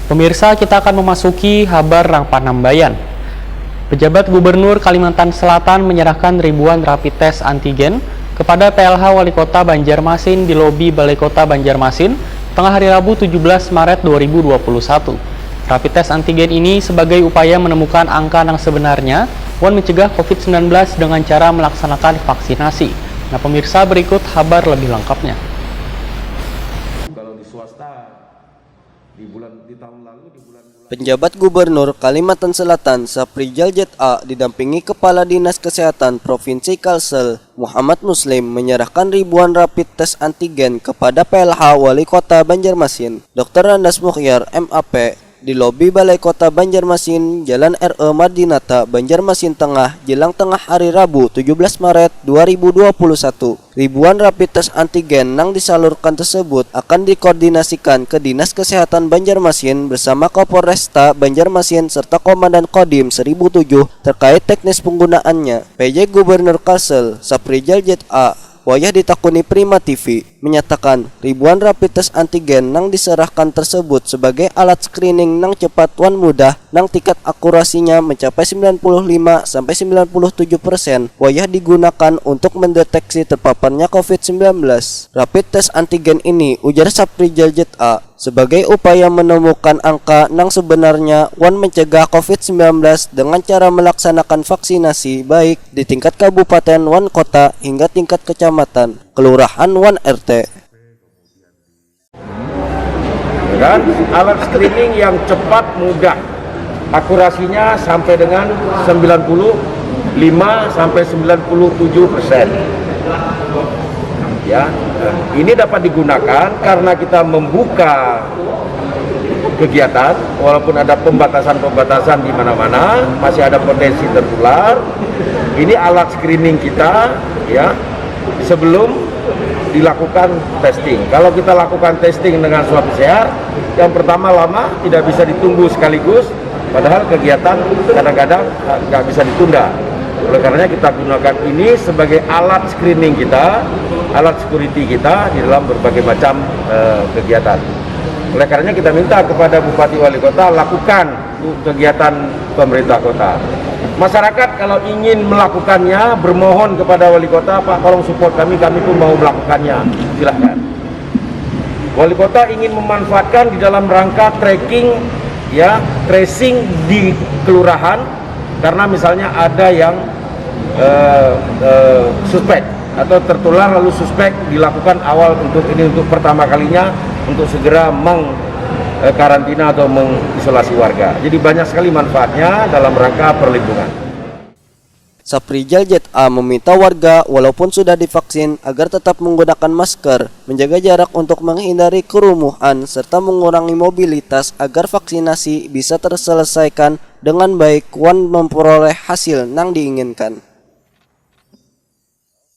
Pemirsa, kita akan memasuki kabar Rang Panambayan. Pejabat Gubernur Kalimantan Selatan menyerahkan ribuan rapid test antigen kepada PLH Wali Kota Banjarmasin di lobi Balai Kota Banjarmasin tengah hari Rabu 17 Maret 2021. Rapid test antigen ini sebagai upaya menemukan angka yang sebenarnya dan mencegah COVID-19 dengan cara melaksanakan vaksinasi. Nah, pemirsa, berikut kabar lebih lengkapnya. Kalau di swasta di tahun lalu Penjabat Gubernur Kalimantan Selatan Saprijal ZA didampingi Kepala Dinas Kesehatan Provinsi Kalsel Muhammad Muslim menyerahkan ribuan rapid test antigen kepada PLH Wali Kota Banjarmasin Dr. Randas Mukhyar MAP di lobi Balai Kota Banjarmasin, Jalan RE Madinata, Banjarmasin Tengah, jelang tengah hari Rabu 17 Maret 2021. Ribuan rapid test antigen yang disalurkan tersebut akan dikoordinasikan ke Dinas Kesehatan Banjarmasin bersama Kapolresta Banjarmasin serta Komandan Kodim 1007 terkait teknis penggunaannya. PJ Gubernur Kalsel Saprijal ZA Wayah ditakuni Prima TV menyatakan ribuan rapid test antigen yang diserahkan tersebut sebagai alat screening yang cepat dan mudah yang tingkat akurasinya mencapai 95-97%. Wayah digunakan untuk mendeteksi terpaparnya COVID-19. Rapid test antigen ini, ujar Saprijal ZA, sebagai upaya menemukan angka yang sebenarnya dan mencegah COVID-19 dengan cara melaksanakan vaksinasi baik di tingkat kabupaten wan kota hingga tingkat kecamatan, kelurahan wan RT. dan alat screening yang cepat mudah, akurasinya sampai dengan 95-97%. Ya, ini dapat digunakan karena kita membuka kegiatan, walaupun ada pembatasan-pembatasan di mana-mana, masih ada potensi tertular. Ini alat screening kita, ya, sebelum dilakukan testing. Kalau kita lakukan testing dengan swab PCR, yang pertama lama, tidak bisa ditunggu sekaligus, padahal kegiatan kadang-kadang nggak bisa ditunda. Oleh karenanya kita gunakan ini sebagai alat screening kita, alat security kita di dalam berbagai macam kegiatan. Oleh karenanya kita minta kepada Bupati Wali Kota lakukan kegiatan pemerintah kota. Masyarakat kalau ingin melakukannya bermohon kepada Wali Kota, Pak tolong support kami pun mau melakukannya, silahkan. Wali Kota ingin memanfaatkan di dalam rangka tracking, ya, tracing di kelurahan, karena misalnya ada yang suspek atau tertular lalu suspek dilakukan awal untuk pertama kalinya untuk segera mengkarantina atau mengisolasi warga. Jadi banyak sekali manfaatnya dalam rangka perlindungan. Saprijal ZA meminta warga walaupun sudah divaksin agar tetap menggunakan masker, menjaga jarak untuk menghindari kerumunan, serta mengurangi mobilitas agar vaksinasi bisa terselesaikan dengan baik dan memperoleh hasil yang diinginkan.